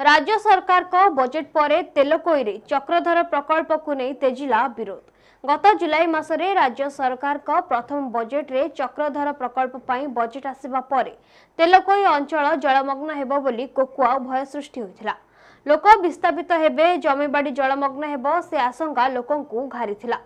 राज्य सरकार को बजेट पर तेलकोई रे चक्रधर प्रकल्प को नहीं तेजिला विरोध। गत जुलाई मासरे राज्य सरकार को प्रथम बजेट रे चक्रधर प्रकल्प पाई बजेट आसिबा परे तेलकोई अंचल जलमग्न हेबो बोली कोकुआ भय सृष्टि होइथिला। लोक विस्थापित हेबे, जमीबाड़ी जलमग्न हेबो से आशंका लोकंकु घारिथिला।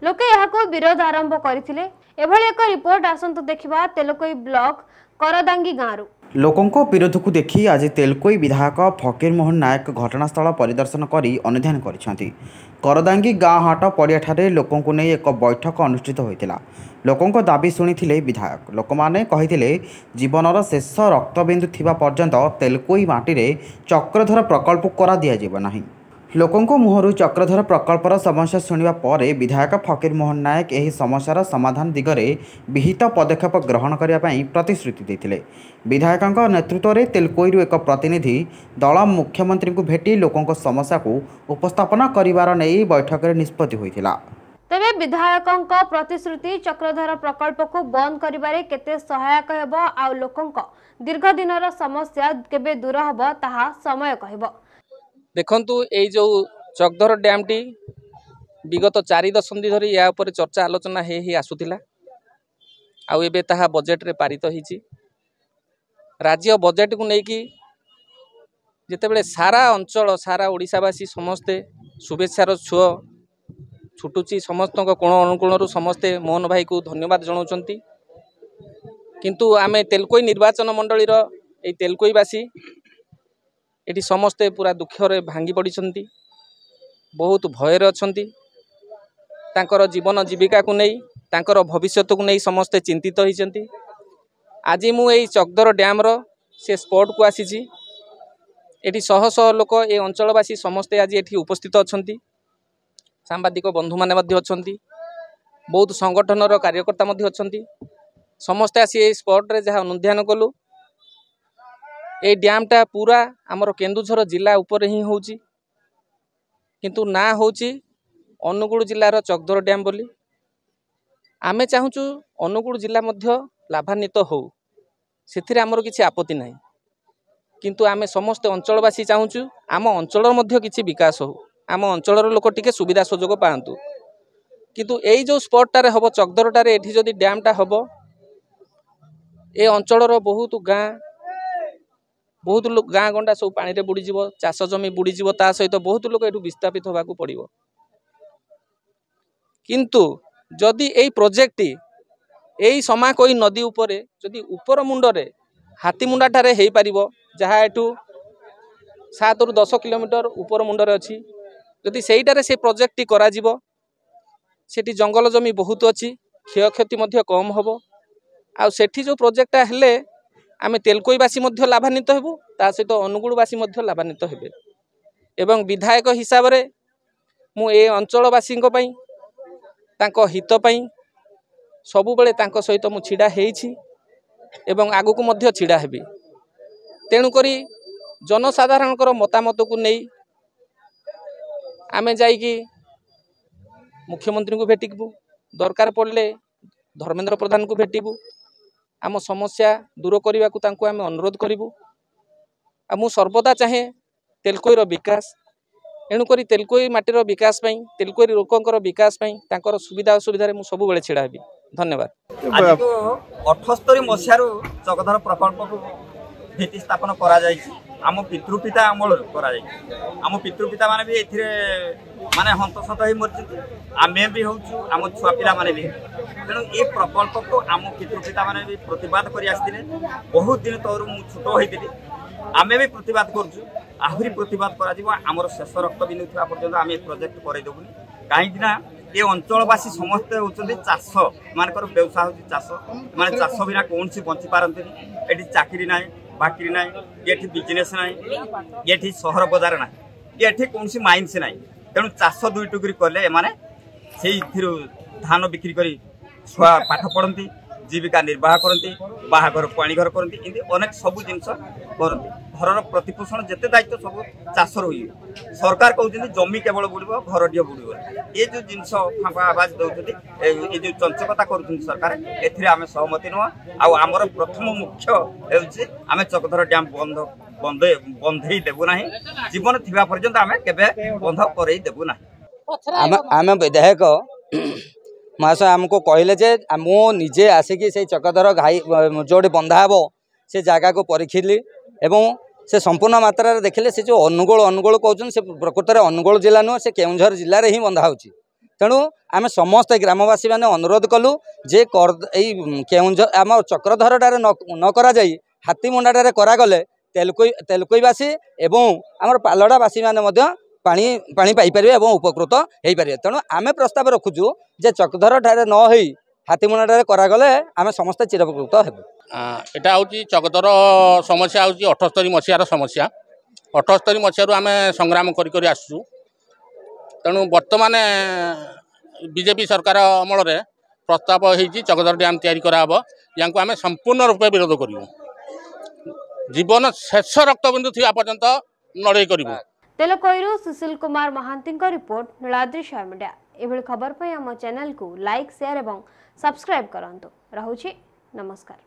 लोके यहाको विरोध आरंभ करथिले। एभली एक रिपोर्ट आसंतु देखिबा तेलकोई ब्लॉक करदांगी गांरू। लोकों विरोध को देखि आज तेलकोई विधायक फकीर मोहन नायक घटनास्थल परिदर्शन करी अनुधान करिसेंती। करदांगी गाँ हाट पड़ियाठारे लोकों को नहीं एक बैठक अनुष्ठित होइतिला। लोकों दाबी शुणिथिले विधायक। लोक माने कहिथिले जीवनर शेष रक्तबिंदु थिबा पर्यंत तेलकोई माटी चक्रधर प्रकल्प करा दिया जिवो नाही। लोकों मुहरु चक्रधर प्रकल्पर समस्या शुणा पर विधायक फकीर मोहन नायक यह समस्यार समाधान दिगरे विहित पदक्षेप ग्रहण करने प्रतिश्रुति देते। विधायक नेतृत्व में तेलकोईरु एक प्रतिनिधि दल मुख्यमंत्री को भेटी लोकों समस्या को उपस्थापन करिवार नहीं बैठक में निष्पत्ति होइतिला। तेबे विधायकों प्रतिश्रुति चक्रधर प्रकल्प को बंद करिबारे केते सहायक हेबो आ लोकों दीर्घ दिनर समस्या केबे दूर हेबो ताहा समय कहबो। देखंतु एई जो चक्रधर डैम टी विगत 4 दशंधि धरी या ऊपर चर्चा आलोचना हे आसुथिला। आउ एबे ताहा बजेट रे पारित हिची। राज्य बजेट को लेकिन जितेबले सारा अंचल सारा ओडिशावासी समस्ते शुभेच्छार छुआ छुटुची समस्त कोण अनुकोणरू समस्ते मोहन भाई को धन्यवाद जनाउछंती। किंतु आमे तेलकोई निर्वाचन मंडलीर ए तेलकोईवासी एटी समस्ते पूरा दुखरे भांगी पड़िछंती, बहुत भयर अछंती। तांकर जीवन जीविका को नहीं तांकर भविष्य को नहीं समस्ते चिंतित होइछंती। आज मु एई चक्रधर डैम रो से स्पॉट को आसीची। एटी शह शह लोक ए अंचलवासी समस्ते आज एटी उपस्थित अछंती। सांबादिक बंधु माने मध्य अछंती, बहुत संगठनर कार्यकर्ता मध्य अछंती। समस्ते आसी ए स्पॉट रे जहा अनुध्यान कलु। ए डैम टा पूरा आमर केन्दुझर जिला ऊपर ही होउची, किंतु ना होउची अनुगुल जिलार चक्रधर डैम बोली। आमे चाहूचु अनुगुल जिला मध्य लाभान्वित हो, सेथिरे आमर किछि आपत्ति नाही। किंतु आमे समस्त अंचलवासी चाहूचु आम अंचलर मध्य किछि विकास हो, आम अंचलर लोक टिके सुविधा सुजोग पांतु। किंतु एई जो स्पॉट टारे हबो चक्रधर टारे एठी जदि डैम टा हबो ए अंचलर बहुत गाँ बहुत लोग गाँ गंडा सब पानी रे बुड़ी जीवो, चाष जमी बुड़ी जीवो, ता सहित बहुत लोग एठू विस्थापित होबाकू पड़िवो। किंतु जदि एई प्रोजेक्ट एई समाकोई नदी उपरे जदि ऊपर मुंडरे हाथी मुंडा ठारे हेई पारिवो, जहा एठू 7 रु 10 किलोमीटर ऊपर मुंडरे अछि, जदि सेईटारे से प्रोजेक्ट करा जीवो, सेठी जंगल जमी बहुत अछि, क्षय क्षति मध्य कम हबो। आ सेठी जो प्रोजेक्ट हेले आमे तेलकोईवासी मध्य लाभान्वित हेबु, ता सहित अनुगुलवासी मध्य लाभान्वित हेबे। एवं विधायक हिसाब रे मु ए अंचलवासी पई तांको हित पई सबु बेले तांको सहित मु छिडा हेइछि एवं आगु को मध्य छिडा हेबी। तेणु करी जनसाधारणकर मतामत को नहीं आमे जाई कि मुख्यमंत्री को भेटिबु, दरकार पड़ले धर्मेंद्र प्रधान को भेटिबु, आम समस्या दूर करने को तांको आमे अनुरोध करिबु। आ मु सर्वदा चाहे तेलकोईर विकास, एणुकरी तेलकोई माटीर विकास पई, तेलकोई लोकंकर विकास पई, तांकर सुविधा असुविधा रे मु सब बेले छिड़ा हेबी। धन्यवाद। आज को 78 मसियारू चक्रधर प्रकल्प को भित्ति स्थापन करा जाय। आम पितृपिता अमल करा जाय। आम पितृपिता माने भी एथिरे माने हंतसंत ही मरछि। आमे भी होछु, आम छुआ पिला माने भी। तेणु ए प्रकल्प को आम पितृपिता माने भी प्रतिवाद करि आस्थिले। बहुत दिन तोर मु छोट होइतिली, आमे भी प्रतिवाद करछु। आहुरी प्रतिवाद करा जिवो। आमर शेष रक्त बिंदु थिबा पर्यंत आमे प्रोजेक्ट करै देबुनी। काहेकि ना ए अंचलवासी समस्त होउछन्ती चाष, मानकर व्यवसाय होछि चाष। माने चाष बिना कोनसी बंची पारंतिनी। एठी चाकरी नाही, बाकरी नाही, एठी बिजनेस नाही, एठी शहर बाजार नाही, एठी कोनसी माइंस नाही। तेणु चाष दुई टुकरी कले माने सेई थिरु धान बिक्री करी छुआ पाठ पढ़ती, जीविका निर्वाह करती, बाहाघर पाणीघर करती, इनती अनेक सबू जिनस करती। घर प्रतिपोषण जिते दायित्व सब चाष रही। सरकार कहते जमी केवल बुड़ब, घरटीए बुड़ब। ये जो जिनस फांका आवाज दौरान ये जो चंचकता कर सरकार, एथिरे आमे सहमति नुह। आमर प्रथम मुख्य आम चक्रधर डैम बंधे देबु ना जीवन थिबा पर्यंत आमे केबे बंध करई देबु ना आम विधायक महाशय आमको कहले जे मु निजे आसिकी से चक्रधर घाई जोड़े बंधा हे से जगह को परीक्षिली एवं से संपूर्ण मात्रा देखिले से जो अनुगोल कहते से प्रकृत में अनुगोल जिला नुह से केउंझर जिले में ही बंधा हो तेणु आम समस्त ग्रामवासी मैंने अनुरोध कलु जे केउंझर आम चक्रधरटारे न करा जाई हाथीमुंडाटारे करागले तेलकोईवासी एवं आमर पालड़ावासी मैंने पानी पानी पाइपर और उपकृत हो पारे तेणु आम प्रस्ताव रखुचु जे चक्रधर ठारे न हो हाथीमुंडाटारे करागले आम समस्त चिरपकृत हेबु। एटा हूँ चकधर समस्या हूँ 78 मसीहार समस्या 78 मसीह आम संग्राम कर आसु तेणु बर्तमान बीजेपी सरकार अमल प्रस्ताव होती चकधर डैम तैयारी कराब या आम संपूर्ण रूपे विरोध करूँ जीवन शेष रक्तबिंदु थी पर्यंत लड़ाई करूँ। तेलकोईरू सुशील कुमार महांती रिपोर्ट नीलाद्री शाह मीडिया। एभली खबर पर आम चैनल को लाइक शेयर और सब्सक्राइब करंतु। रहुछि नमस्कार।